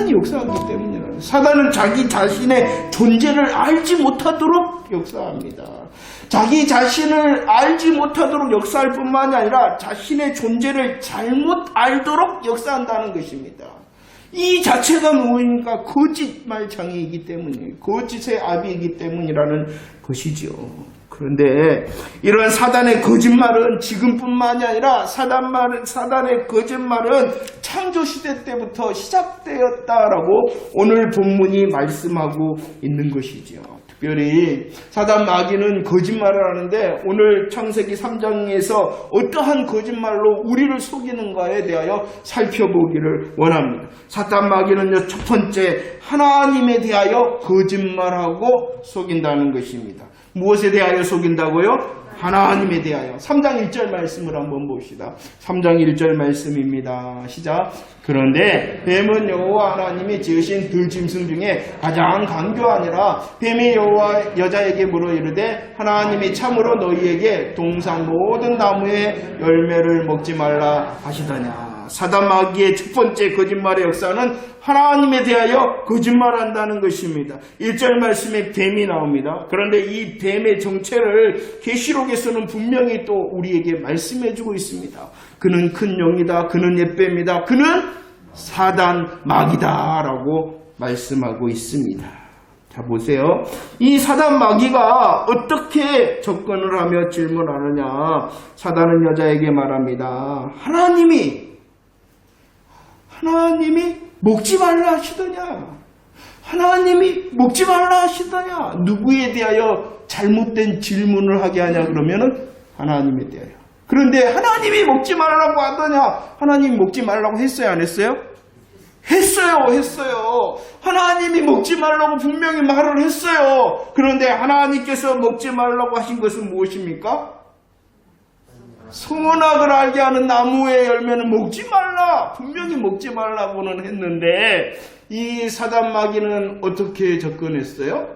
사단이 역사하기 때문이라. 사단은 자기 자신의 존재를 알지 못하도록 역사합니다. 자기 자신을 알지 못하도록 역사할 뿐만이 아니라 자신의 존재를 잘못 알도록 역사한다는 것입니다. 이 자체가 무엇인가? 거짓말장애이기 때문이에요. 거짓의 아비이기 때문이라는 것이지요. 그런데 이런 사단의 거짓말은 지금뿐만이 아니라 사단의 거짓말은 창조시대 때부터 시작되었다라고 오늘 본문이 말씀하고 있는 것이지요. 특별히 사단 마귀는 거짓말을 하는데 오늘 창세기 3장에서 어떠한 거짓말로 우리를 속이는가에 대하여 살펴보기를 원합니다. 사단 마귀는요, 첫 번째 하나님에 대하여 거짓말하고 속인다는 것입니다. 무엇에 대하여 속인다고요? 하나님에 대하여. 3장 1절 말씀을 한번 봅시다. 3장 1절 말씀입니다. 시작. 그런데 뱀은 여호와 하나님이 지으신 들짐승 중에 가장 강교하니라. 뱀이 여호와 여자에게 물어 이르되 하나님이 참으로 너희에게 동산 모든 나무의 열매를 먹지 말라 하시더냐. 사단 마귀의 첫 번째 거짓말의 역사는 하나님에 대하여 거짓말한다는 것입니다. 1절 말씀에 뱀이 나옵니다. 그런데 이 뱀의 정체를 계시록에서는 분명히 또 우리에게 말씀해주고 있습니다. 그는 큰 용이다. 그는 옛뱀이다. 그는 사단 마귀다 라고 말씀하고 있습니다. 자, 보세요. 이 사단 마귀가 어떻게 접근을 하며 질문하느냐. 사단은 여자에게 말합니다. 하나님이 먹지 말라 하시더냐? 하나님이 먹지 말라 하시더냐? 누구에 대하여 잘못된 질문을 하게 하냐 그러면은 하나님에 대하여. 그런데 하나님이 먹지 말라고 하더냐? 하나님이 먹지 말라고 했어요, 안 했어요? 했어요. 하나님이 먹지 말라고 분명히 말을 했어요. 그런데 하나님께서 먹지 말라고 하신 것은 무엇입니까? 선악을 알게 하는 나무의 열매는 먹지 말라. 분명히 먹지 말라고는 했는데 이 사단 마귀는 어떻게 접근했어요?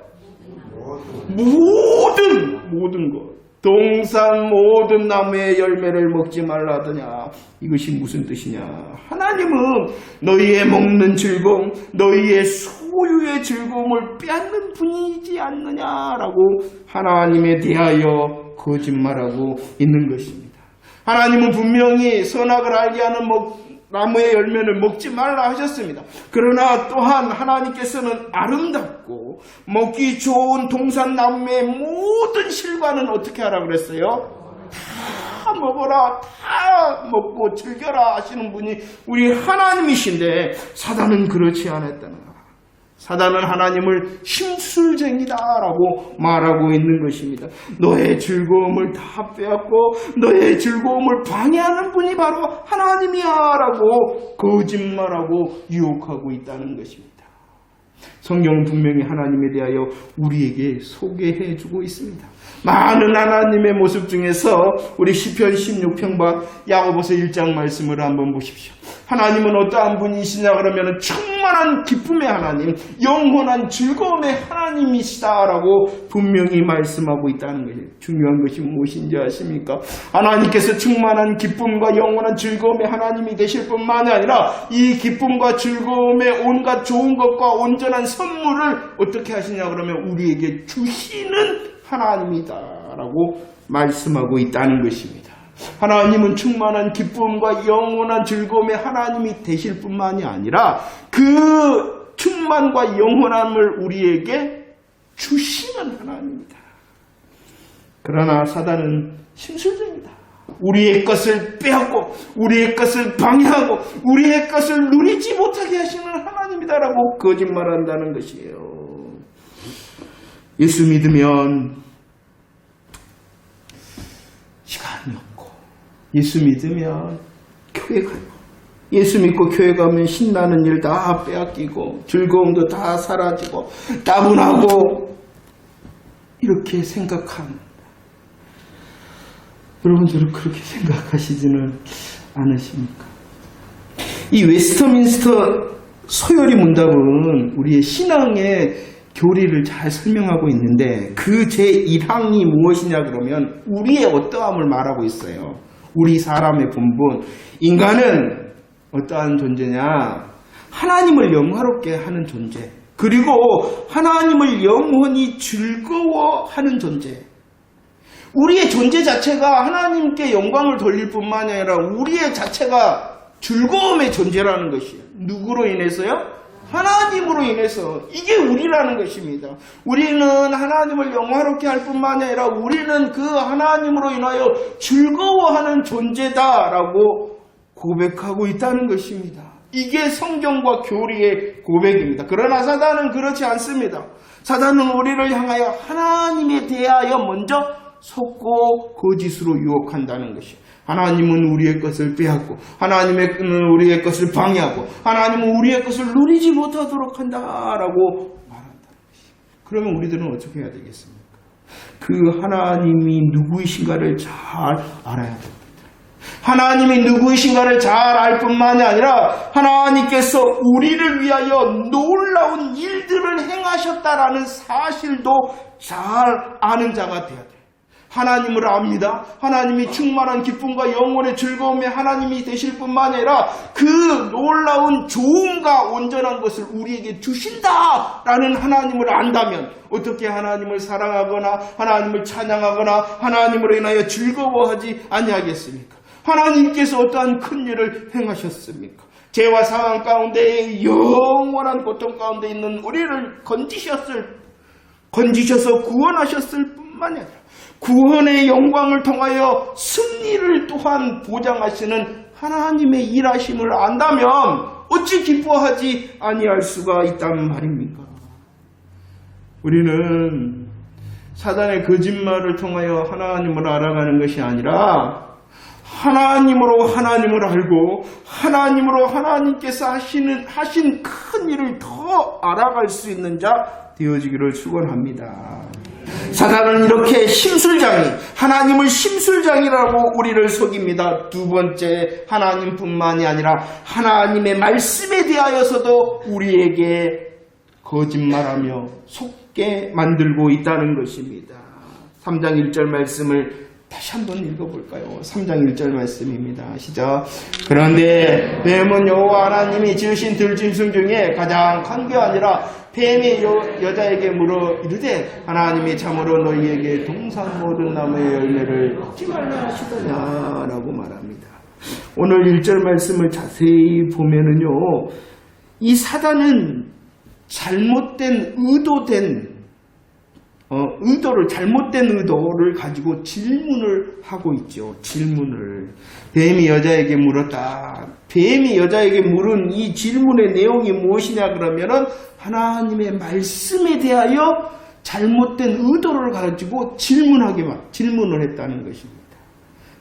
모든 것. 동산 모든 나무의 열매를 먹지 말라 하더냐. 이것이 무슨 뜻이냐. 하나님은 너희의 먹는 즐거움, 너희의 소유의 즐거움을 빼앗는 분이지 않느냐라고 하나님에 대하여 거짓말하고 있는 것입니다. 하나님은 분명히 선악을 알게 하는 나무의 열매를 먹지 말라 하셨습니다. 그러나 또한 하나님께서는 아름답고 먹기 좋은 동산나무의 모든 실과는 어떻게 하라 그랬어요? 다 먹어라, 다 먹고 즐겨라 하시는 분이 우리 하나님이신데 사단은 그렇지 않았다는 거예요. 사단은 하나님을 심술쟁이다라고 말하고 있는 것입니다. 너의 즐거움을 다 빼앗고 너의 즐거움을 방해하는 분이 바로 하나님이야라고 거짓말하고 유혹하고 있다는 것입니다. 성경은 분명히 하나님에 대하여 우리에게 소개해주고 있습니다. 많은 하나님의 모습 중에서 우리 시편 16편과 야고보서 1장 말씀을 한번 보십시오. 하나님은 어떠한 분이시냐 그러면 충만한 기쁨의 하나님, 영원한 즐거움의 하나님이시다라고 분명히 말씀하고 있다는 것이에요. 중요한 것이 무엇인지 아십니까? 하나님께서 충만한 기쁨과 영원한 즐거움의 하나님이 되실 뿐만이 아니라 이 기쁨과 즐거움의 온갖 좋은 것과 온전한 선물을 어떻게 하시냐 그러면 우리에게 주시는 하나님이다라고 말씀하고 있다는 것입니다. 하나님은 충만한 기쁨과 영원한 즐거움의 하나님이 되실 뿐만이 아니라 그 충만과 영원함을 우리에게 주시는 하나님입니다. 그러나 사단은 심술쟁이다. 우리의 것을 빼앗고 우리의 것을 방해하고 우리의 것을 누리지 못하게 하시는 하나님이다라고 거짓말한다는 것이에요. 예수 믿으면 시간이 없고 예수 믿으면 교회 가고 예수 믿고 교회 가면 신나는 일 다 빼앗기고 즐거움도 다 사라지고 따분하고 이렇게 생각합니다. 여러분들은 그렇게 생각하시지는 않으십니까? 이 웨스터민스터 소요리 문답은 우리의 신앙의 교리를 잘 설명하고 있는데 그 제1항이 무엇이냐 그러면 우리의 어떠함을 말하고 있어요. 우리 사람의 본분. 인간은 어떠한 존재냐? 하나님을 영화롭게 하는 존재, 그리고 하나님을 영원히 즐거워하는 존재. 우리의 존재 자체가 하나님께 영광을 돌릴 뿐만 아니라 우리의 자체가 즐거움의 존재라는 것이에요. 누구로 인해서요? 하나님으로 인해서. 이게 우리라는 것입니다. 우리는 하나님을 영화롭게 할 뿐만 아니라 우리는 그 하나님으로 인하여 즐거워하는 존재다라고 고백하고 있다는 것입니다. 이게 성경과 교리의 고백입니다. 그러나 사단은 그렇지 않습니다. 사단은 우리를 향하여 하나님에 대하여 먼저 속고 거짓으로 유혹한다는 것이에요. 하나님은 우리의 것을 빼앗고 하나님은 우리의 것을 방해하고 하나님은 우리의 것을 누리지 못하도록 한다라고 말한다는 것이에요. 그러면 우리들은 어떻게 해야 되겠습니까? 그 하나님이 누구이신가를 잘 알아야 됩니다. 하나님이 누구이신가를 잘 알 뿐만이 아니라 하나님께서 우리를 위하여 놀라운 일들을 행하셨다라는 사실도 잘 아는 자가 되어야 돼요. 하나님을 압니다. 하나님이 충만한 기쁨과 영혼의 즐거움에 하나님이 되실 뿐만 아니라 그 놀라운 좋음과 온전한 것을 우리에게 주신다라는 하나님을 안다면 어떻게 하나님을 사랑하거나 하나님을 찬양하거나 하나님으로 인하여 즐거워하지 아니하겠습니까? 하나님께서 어떠한 큰 일을 행하셨습니까? 죄와 상황 가운데 영원한 고통 가운데 있는 우리를 건지셔서 구원하셨을 뿐만이 아니라 구원의 영광을 통하여 승리를 또한 보장하시는 하나님의 일하심을 안다면 어찌 기뻐하지 아니할 수가 있단 말입니까? 우리는 사단의 거짓말을 통하여 하나님을 알아가는 것이 아니라 하나님으로 하나님을 알고 하나님으로 하나님께서 하신 큰 일을 더 알아갈 수 있는 자 되어지기를 축원합니다. 사단은 이렇게 심술장이, 하나님을 심술장이라고 우리를 속입니다. 두 번째, 하나님뿐만이 아니라 하나님의 말씀에 대하여서도 우리에게 거짓말하며 속게 만들고 있다는 것입니다. 3장 1절 말씀을 다시 한번 읽어볼까요? 3장 1절 말씀입니다. 시작. 그런데 뱀은 여호와 하나님이 지으신 들짐승 중에 가장 큰 게 아니라 뱀이 여자에게 물어 이르되 하나님이 참으로 너희에게 동산 모든 나무의 열매를 먹지 말라 하시더냐라고 말합니다. 오늘 1절 말씀을 자세히 보면은요, 이 사단은 잘못된 의도를 가지고 질문을 하고 있죠. 질문을. 뱀이 여자에게 물었다. 뱀이 여자에게 물은 이 질문의 내용이 무엇이냐 그러면은 하나님의 말씀에 대하여 잘못된 의도를 가지고 질문을 했다는 것입니다.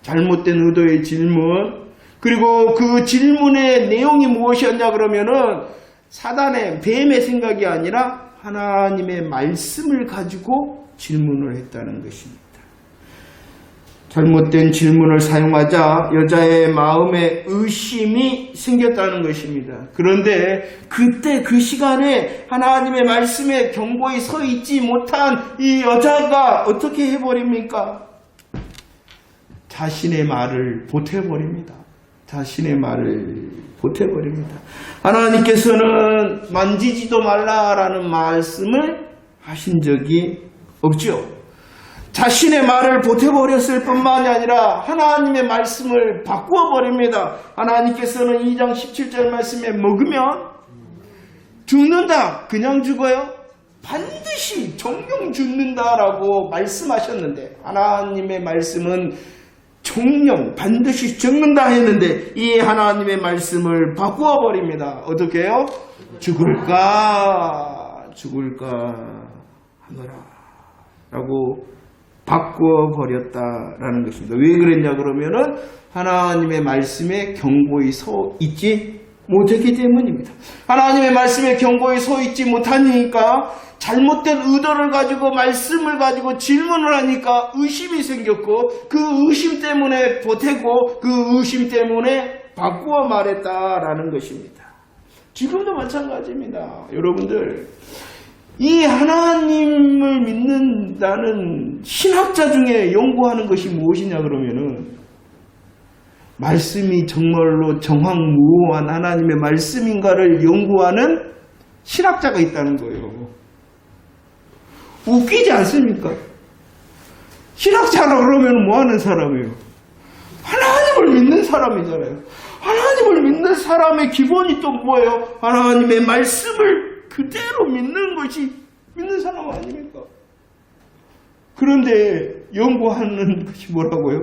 잘못된 의도의 질문. 그리고 그 질문의 내용이 무엇이었냐 그러면은 사단의 뱀의 생각이 아니라 하나님의 말씀을 가지고 질문을 했다는 것입니다. 잘못된 질문을 사용하자 여자의 마음에 의심이 생겼다는 것입니다. 그런데 그때 그 시간에 하나님의 말씀에 견고히 서 있지 못한 이 여자가 어떻게 해버립니까? 자신의 말을 보태버립니다. 하나님께서는 만지지도 말라라는 말씀을 하신 적이 없죠. 자신의 말을 보태버렸을 뿐만이 아니라 하나님의 말씀을 바꾸어버립니다. 하나님께서는 2장 17절 말씀에 먹으면 죽는다. 그냥 죽어요? 반드시 정령 죽는다라고 말씀하셨는데 하나님의 말씀은 정령 반드시 죽는다 했는데 이 하나님의 말씀을 바꾸어 버립니다. 어떻게 해요? 죽을까 하노라 라고 바꾸어 버렸다라는 것입니다. 왜 그랬냐 그러면은 하나님의 말씀에 견고히 서 있지 못했기 때문입니다. 하나님의 말씀에 견고히 서 있지 못하니까 잘못된 의도를 가지고 말씀을 가지고 질문을 하니까 의심이 생겼고 그 의심 때문에 보태고 그 의심 때문에 바꾸어 말했다라는 것입니다. 지금도 마찬가지입니다. 여러분들, 이 하나님을 믿는다는 신학자 중에 연구하는 것이 무엇이냐 그러면은 말씀이 정말로 정확무오한 하나님의 말씀인가를 연구하는 신학자가 있다는 거예요. 웃기지 않습니까? 신학자라 그러면 뭐 하는 사람이에요? 하나님을 믿는 사람이잖아요. 하나님을 믿는 사람의 기본이 또 뭐예요? 하나님의 말씀을 그대로 믿는 것이 믿는 사람 아닙니까? 그런데 연구하는 것이 뭐라고요?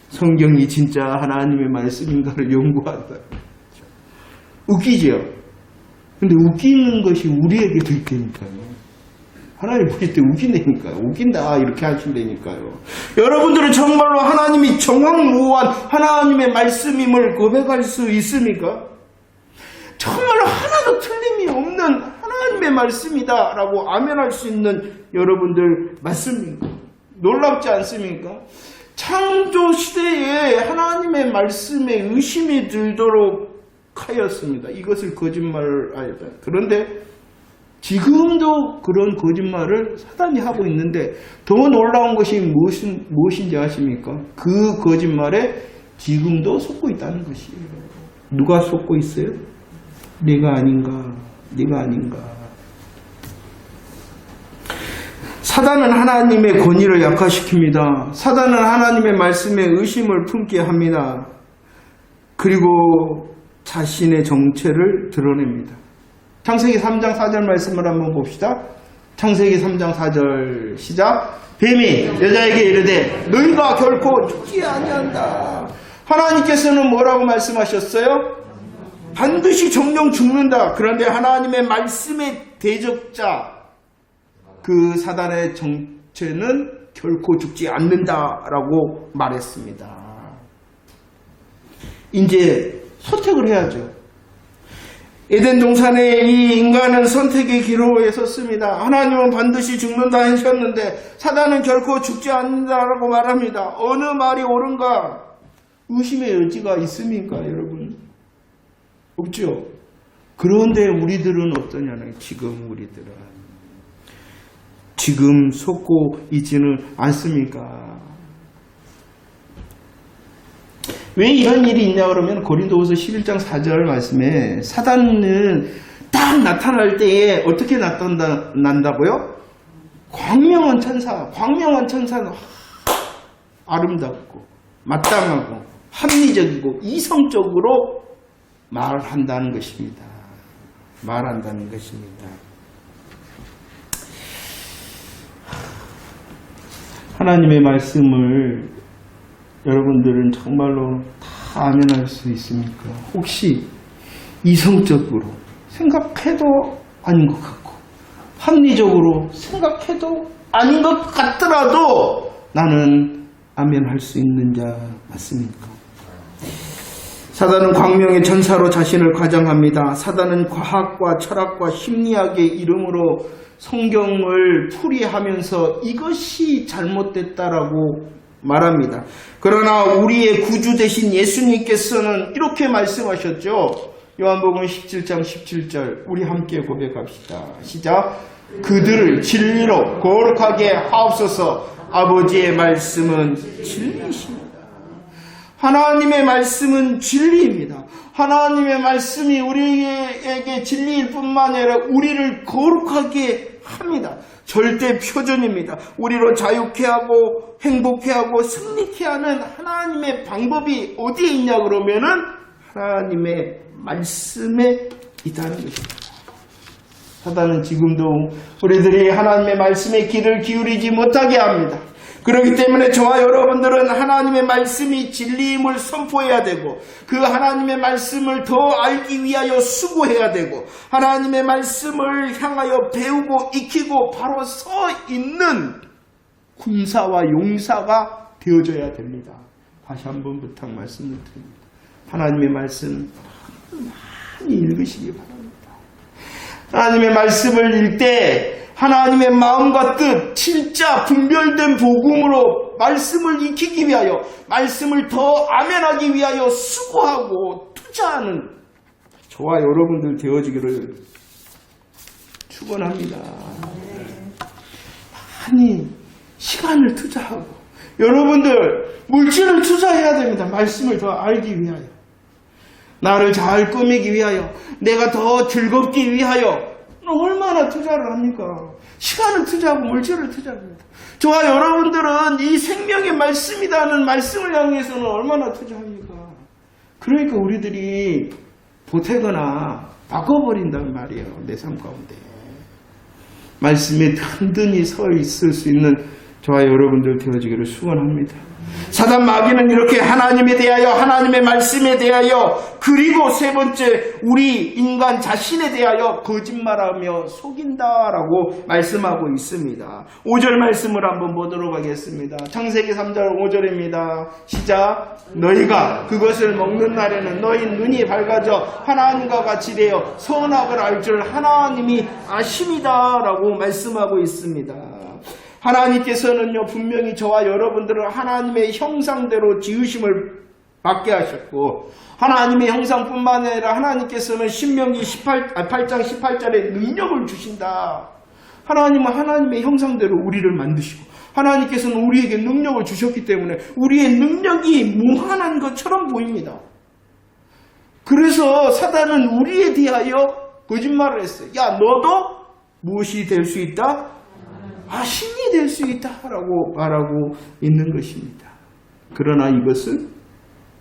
성경이 진짜 하나님의 말씀인가를 연구한다. 웃기죠? 근데 웃기는 것이 우리에게 들키니까요. 하나님 보실 때 웃긴다니까요. 웃긴다 이렇게 하신다니까요. 여러분들은 정말로 하나님이 정확무오한 하나님의 말씀임을 고백할 수 있습니까? 정말로 하나도 틀림이 없는 하나님의 말씀이다 라고 아멘할 수 있는 여러분들 맞습니까? 놀랍지 않습니까? 창조 시대에 하나님의 말씀에 의심이 들도록 하였습니다. 이것을 거짓말하였다. 그런데 지금도 그런 거짓말을 사단이 하고 있는데 더 놀라운 것이 무엇인지 아십니까? 그 거짓말에 지금도 속고 있다는 것이에요. 누가 속고 있어요? 내가 아닌가? 네가 아닌가? 사단은 하나님의 권위를 약화시킵니다. 사단은 하나님의 말씀에 의심을 품게 합니다. 그리고 자신의 정체를 드러냅니다. 창세기 3장 4절 말씀을 한번 봅시다. 창세기 3장 4절 시작. 뱀이 여자에게 이르되 너희가 결코 죽지 아니한다. 하나님께서는 뭐라고 말씀하셨어요? 반드시 정령 죽는다. 그런데 하나님의 말씀의 대적자 그 사단의 정체는 결코 죽지 않는다라고 말했습니다. 이제 선택을 해야죠. 에덴 동산에 이 인간은 선택의 기로에 섰습니다. 하나님은 반드시 죽는다 하셨는데 사단은 결코 죽지 않는다라고 말합니다. 어느 말이 옳은가? 의심의 여지가 있습니까, 여러분? 없죠. 그런데 우리들은 어떠냐는 지금 우리들은 지금 속고 있지는 않습니까? 왜 이런 일이 있냐 그러면 고린도후서 11장 4절 말씀에 사단은 딱 나타날 때에 어떻게 나타난다고요? 광명한 천사, 광명한 천사는 아름답고 마땅하고 합리적이고 이성적으로 말한다는 것입니다. 말한다는 것입니다. 하나님의 말씀을 여러분들은 정말로 다 아멘할 수 있습니까? 혹시 이성적으로 생각해도 아닌 것 같고 합리적으로 생각해도 아닌 것 같더라도 나는 아멘할 수 있는 자 맞습니까? 사단은 광명의 전사로 자신을 과장합니다. 사단은 과학과 철학과 심리학의 이름으로 성경을 풀이하면서 이것이 잘못됐다라고 말합니다. 그러나 우리의 구주 되신 예수님께서는 이렇게 말씀하셨죠. 요한복음 17장 17절 우리 함께 고백합시다. 시작. 그들을 진리로 거룩하게 하옵소서. 아버지의 말씀은 진리십니다. 하나님의 말씀은 진리입니다. 하나님의 말씀이 우리에게 진리일 뿐만 아니라 우리를 거룩하게 합니다. 절대 표준입니다. 우리로 자유케 하고 행복케 하고 승리케 하는 하나님의 방법이 어디에 있냐 그러면은 하나님의 말씀에 있다는 것입니다. 사단은 지금도 우리들이 하나님의 말씀에 귀를 기울이지 못하게 합니다. 그렇기 때문에 저와 여러분들은 하나님의 말씀이 진리임을 선포해야 되고 그 하나님의 말씀을 더 알기 위하여 수고해야 되고 하나님의 말씀을 향하여 배우고 익히고 바로 서 있는 군사와 용사가 되어져야 됩니다. 다시 한번 부탁 말씀을 드립니다. 하나님의 말씀 많이 읽으시기 바랍니다. 하나님의 말씀을 읽을 때 하나님의 마음과 뜻, 진짜 분별된 복음으로 말씀을 익히기 위하여, 말씀을 더 아멘하기 위하여 수고하고 투자하는 저와 여러분들 되어지기를 축원합니다. 많이 시간을 투자하고 여러분들 물질을 투자해야 됩니다. 말씀을 더 알기 위하여. 나를 잘 꾸미기 위하여. 내가 더 즐겁기 위하여. 얼마나 투자를 합니까? 시간을 투자하고 물질을 투자합니다. 저와 여러분들은 이 생명의 말씀이라는 말씀을 향해서는 얼마나 투자합니까? 그러니까 우리들이 보태거나 바꿔버린단 말이에요. 내 삶 가운데. 말씀에 든든히 서 있을 수 있는 저와 여러분들 되어지기를 축원합니다. 사단 마귀는 이렇게 하나님에 대하여, 하나님의 말씀에 대하여, 그리고 세 번째 우리 인간 자신에 대하여 거짓말하며 속인다라고 말씀하고 있습니다. 5절 말씀을 한번 보도록 하겠습니다. 창세기 3절 5절입니다. 시작. 너희가 그것을 먹는 날에는 너희 눈이 밝아져 하나님과 같이 되어 선악을 알 줄 하나님이 아심이다라고 말씀하고 있습니다. 하나님께서는요, 분명히 저와 여러분들을 하나님의 형상대로 지으심을 받게 하셨고, 하나님의 형상뿐만 아니라 하나님께서는 신명기 8장 18절에 능력을 주신다. 하나님은 하나님의 형상대로 우리를 만드시고, 하나님께서는 우리에게 능력을 주셨기 때문에 우리의 능력이 무한한 것처럼 보입니다. 그래서 사단은 우리에 대하여 거짓말을 했어요. 야, 너도 무엇이 될 수 있다? 신이 될 수 있다라고 말하고 있는 것입니다. 그러나 이것은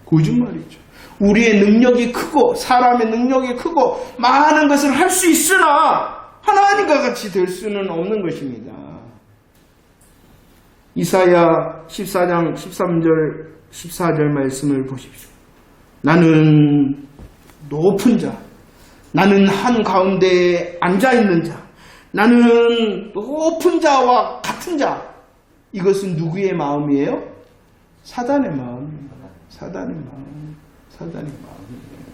거짓말이죠. 우리의 능력이 크고 사람의 능력이 크고 많은 것을 할 수 있으나 하나님과 같이 될 수는 없는 것입니다. 이사야 14장 13절 14절 말씀을 보십시오. 나는 높은 자, 나는 한가운데에 앉아있는 자, 나는 높은 자와 같은 자. 이것은 누구의 마음이에요? 사단의 마음입니다. 사단의 마음. 사단의 마음이에요.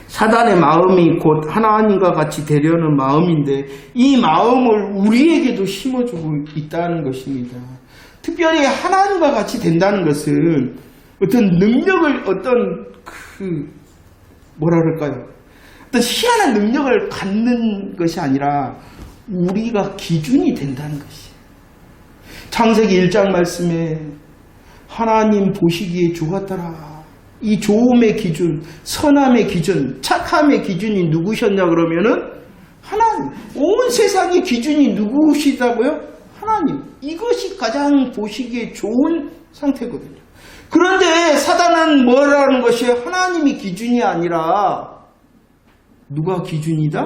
사단의 마음이 곧 하나님과 같이 되려는 마음인데 이 마음을 우리에게도 심어주고 있다는 것입니다. 특별히 하나님과 같이 된다는 것은 어떤 능력을 뭐라 그럴까요? 어떤 희한한 능력을 갖는 것이 아니라 우리가 기준이 된다는 것이에요. 창세기 1장 말씀에 하나님 보시기에 좋았더라. 이 좋음의 기준, 선함의 기준, 착함의 기준이 누구셨냐 그러면은 하나님. 온 세상의 기준이 누구시다고요? 하나님. 이것이 가장 보시기에 좋은 상태거든요. 그런데 사단은 뭐라는 것이에요? 하나님이 기준이 아니라 누가 기준이다?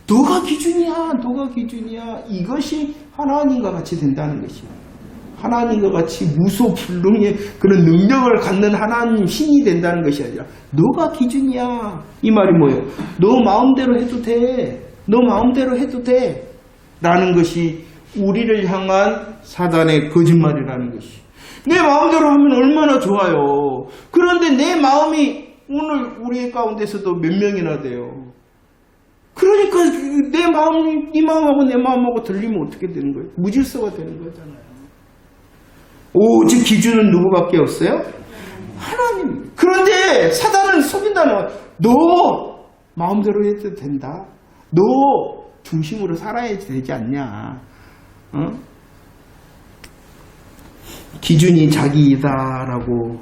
너가 기준이야. 너가 기준이야. 이것이 하나님과 같이 된다는 것이에요. 하나님과 같이 무소불능의 그런 능력을 갖는 하나님 신이 된다는 것이 아니라 너가 기준이야. 이 말이 뭐예요? 너 마음대로 해도 돼. 너 마음대로 해도 돼. 라는 것이 우리를 향한 사단의 거짓말이라는 것이. 내 마음대로 하면 얼마나 좋아요. 그런데 내 마음이 오늘 우리 가운데서도 몇 명이나 돼요. 그러니까 내 마음, 네 마음하고 내 마음하고 들리면 어떻게 되는 거예요? 무질서가 되는 거잖아요. 오직 기준은 누구밖에 없어요? 하나님. 그런데 사단은 속인다는 거예요. 너 마음대로 해도 된다. 너 중심으로 살아야 되지 않냐. 기준이 자기이다라고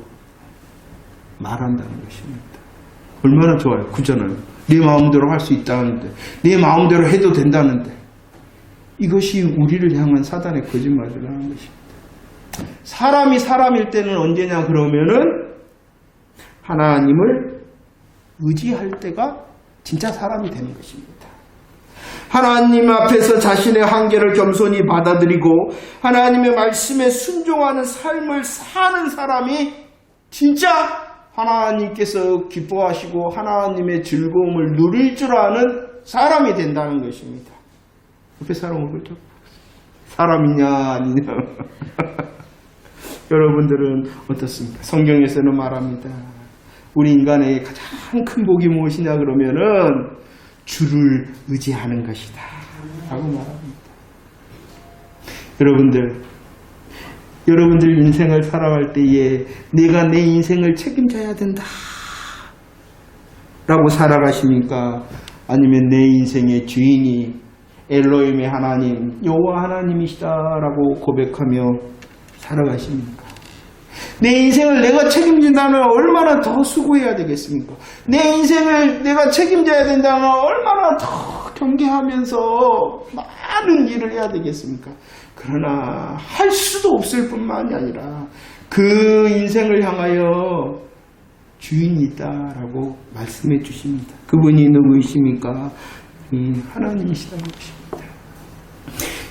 말한다는 것입니다. 얼마나 좋아요. 구절은 네 마음대로 할 수 있다는데, 네 마음대로 해도 된다는데, 이것이 우리를 향한 사단의 거짓말이라는 것입니다. 사람이 사람일 때는 언제냐 그러면은 하나님을 의지할 때가 진짜 사람이 되는 것입니다. 하나님 앞에서 자신의 한계를 겸손히 받아들이고 하나님의 말씀에 순종하는 삶을 사는 사람이 진짜 하나님께서 기뻐하시고 하나님의 즐거움을 누릴 줄 아는 사람이 된다는 것입니다. 옆에 사람을 볼게요. 사람이냐 아니냐. 여러분들은 어떻습니까? 성경에서는 말합니다. 우리 인간의 가장 큰 복이 무엇이냐 그러면은 주를 의지하는 것이다 라고 말합니다. 여러분들 인생을 살아갈 때에 내가 내 인생을 책임져야 된다 라고 살아가십니까? 아니면 내 인생의 주인이 엘로힘의 하나님, 여호와 하나님이시다 라고 고백하며 살아가십니까? 내 인생을 내가 책임진다면 얼마나 더 수고해야 되겠습니까? 내 인생을 내가 책임져야 된다면 얼마나 더 경계하면서 많은 일을 해야 되겠습니까? 그러나 할 수도 없을 뿐만이 아니라 그 인생을 향하여 주인이 있다라고 말씀해 주십니다. 그분이 누구이십니까? 하나님이시라는 것입니다.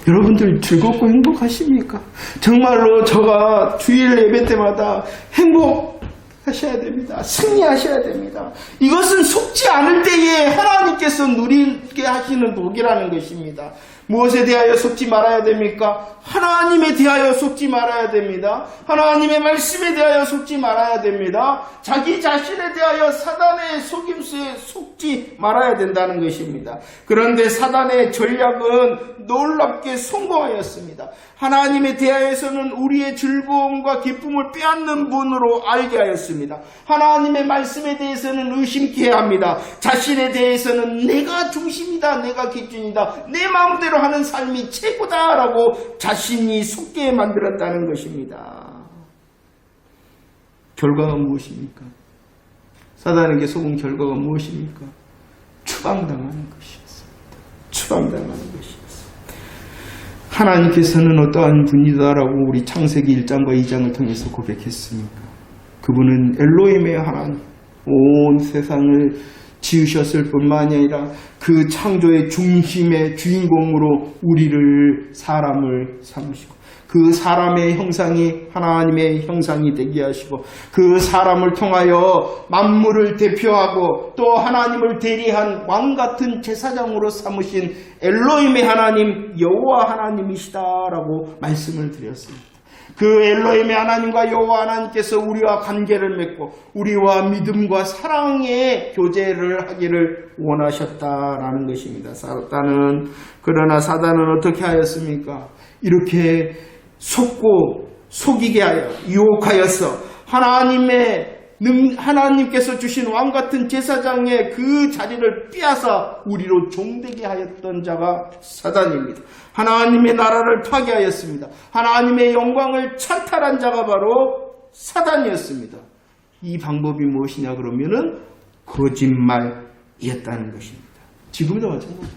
여러분들 즐겁고 행복하십니까? 정말로 저가 주일 예배 때마다 행복하셔야 됩니다. 승리하셔야 됩니다. 이것은 속지 않을 때에 하나님께서 누리게 하시는 복이라는 것입니다. 무엇에 대하여 속지 말아야 됩니까? 하나님에 대하여 속지 말아야 됩니다. 하나님의 말씀에 대하여 속지 말아야 됩니다. 자기 자신에 대하여 사단의 속임수에 속지 말아야 된다는 것입니다. 그런데 사단의 전략은 놀랍게 성공하였습니다. 하나님에 대하여서는 우리의 즐거움과 기쁨을 빼앗는 분으로 알게 하였습니다. 하나님의 말씀에 대해서는 의심케 합니다. 자신에 대해서는 내가 중심이다, 내가 기준이다, 내 마음대로 하는 삶이 최고다라고 자신이 속게 만들었다는 것입니다. 결과가 무엇입니까? 사단에게 속은 결과가 무엇입니까? 추방당하는 것이었습니다. 추방당하는 것이었습니다. 하나님께서는 어떠한 분이다라고 우리 창세기 1장과 2장을 통해서 고백했습니까? 그분은 엘로힘의 하나님, 온 세상을 지으셨을 뿐만이 아니라 그 창조의 중심의 주인공으로 우리를 사람을 삼으시고 그 사람의 형상이 하나님의 형상이 되게 하시고 그 사람을 통하여 만물을 대표하고 또 하나님을 대리한 왕같은 제사장으로 삼으신 엘로힘의 하나님 여호와 하나님이시다라고 말씀을 드렸습니다. 그 엘로힘의 하나님과 여호와 하나님께서 우리와 관계를 맺고 우리와 믿음과 사랑의 교제를 하기를 원하셨다라는 것입니다. 그러나 사단은 어떻게 하였습니까? 이렇게 속고 속이게 하여 유혹하여서 하나님께서 주신 왕같은 제사장의 그 자리를 빼앗아 우리로 종되게 하였던 자가 사단입니다. 하나님의 나라를 파괴하였습니다. 하나님의 영광을 찬탈한 자가 바로 사단이었습니다. 이 방법이 무엇이냐 그러면은 거짓말이었다는 것입니다. 지금도 마찬가지입니다.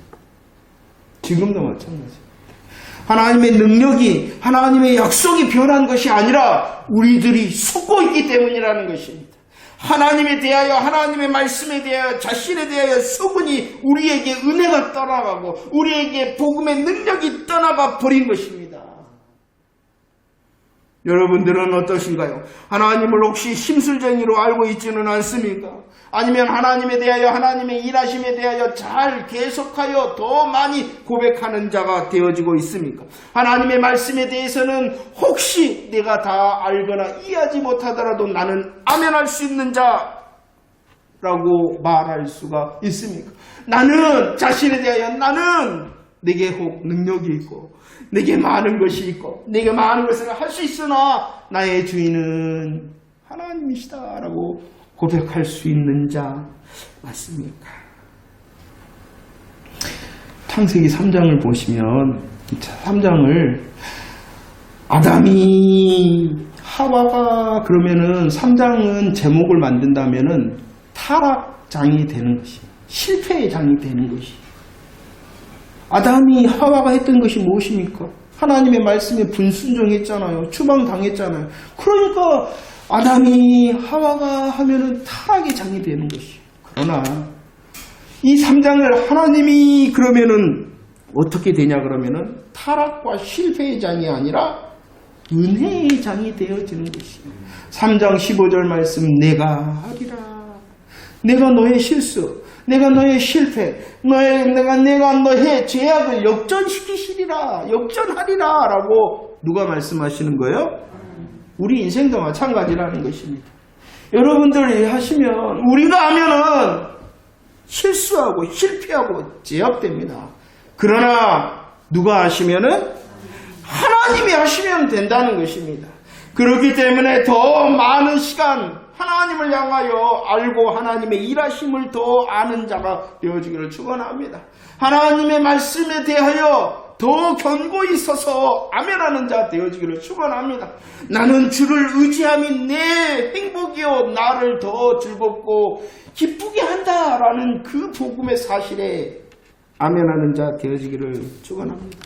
하나님의 능력이, 하나님의 약속이 변한 것이 아니라 우리들이 속고 있기 때문이라는 것입니다. 하나님에 대하여, 하나님의 말씀에 대하여, 자신에 대하여 속으니 우리에게 은혜가 떠나가고 우리에게 복음의 능력이 떠나가 버린 것입니다. 여러분들은 어떠신가요? 하나님을 혹시 심술쟁이로 알고 있지는 않습니까? 아니면 하나님에 대하여, 하나님의 일하심에 대하여 잘 계속하여 더 많이 고백하는 자가 되어지고 있습니까? 하나님의 말씀에 대해서는 혹시 내가 다 알거나 이해하지 못하더라도 나는 아멘할 수 있는 자라고 말할 수가 있습니까? 나는 자신에 대하여 나는 내게 혹 능력이 있고 내게 많은 것이 있고 내게 많은 것을 할 수 있으나 나의 주인은 하나님이시다라고 고백할 수 있는 자 맞습니까? 창세기 3장을 보시면 3장을 아담이 하와가 그러면은 3장은 제목을 만든다면은 타락장이 되는 것이 실패의 장이 되는 것이 아담이 하와가 했던 것이 무엇입니까? 하나님의 말씀에 불순종했잖아요. 추방당했잖아요. 그러니까 아담이 하와가 하면은 타락의 장이 되는 것이에요. 그러나 이 3장을 하나님이 그러면은 어떻게 되냐 그러면은 타락과 실패의 장이 아니라 은혜의 장이 되어지는 것이에요. 3장 15절 말씀 내가 하리라. 내가 너의 실수, 내가 너의 실패, 내가 너의 죄악을 역전시키시리라, 역전하리라 라고 누가 말씀하시는 거예요? 우리 인생도 마찬가지라는 것입니다. 여러분들이 하시면 우리가 하면은 실수하고 실패하고 제압됩니다. 그러나 누가 하시면은 하나님이 하시면 된다는 것입니다. 그렇기 때문에 더 많은 시간 하나님을 향하여 알고 하나님의 일하심을 더 아는 자가 되어지기를 축원합니다. 하나님의 말씀에 대하여 더 견고히 서서 아멘하는 자 되어지기를 축원합니다. 나는 주를 의지함이 내 행복이요 나를 더 즐겁고 기쁘게 한다라는 그 복음의 사실에 아멘하는 자 되어지기를 축원합니다.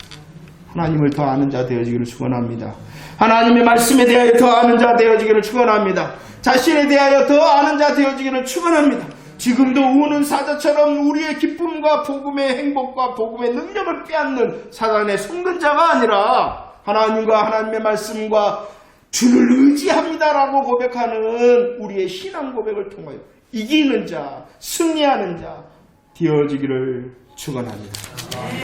하나님을 더 아는 자 되어지기를 축원합니다. 하나님의 말씀에 대하여 더 아는 자 되어지기를 축원합니다. 자신에 대하여 더 아는 자 되어지기를 축원합니다. 지금도 우는 사자처럼 우리의 기쁨과 복음의 행복과 복음의 능력을 빼앗는 사단의 성근자가 아니라 하나님과 하나님의 말씀과 주를 의지합니다라고 고백하는 우리의 신앙 고백을 통하여 이기는 자, 승리하는 자 되어지기를 축원합니다.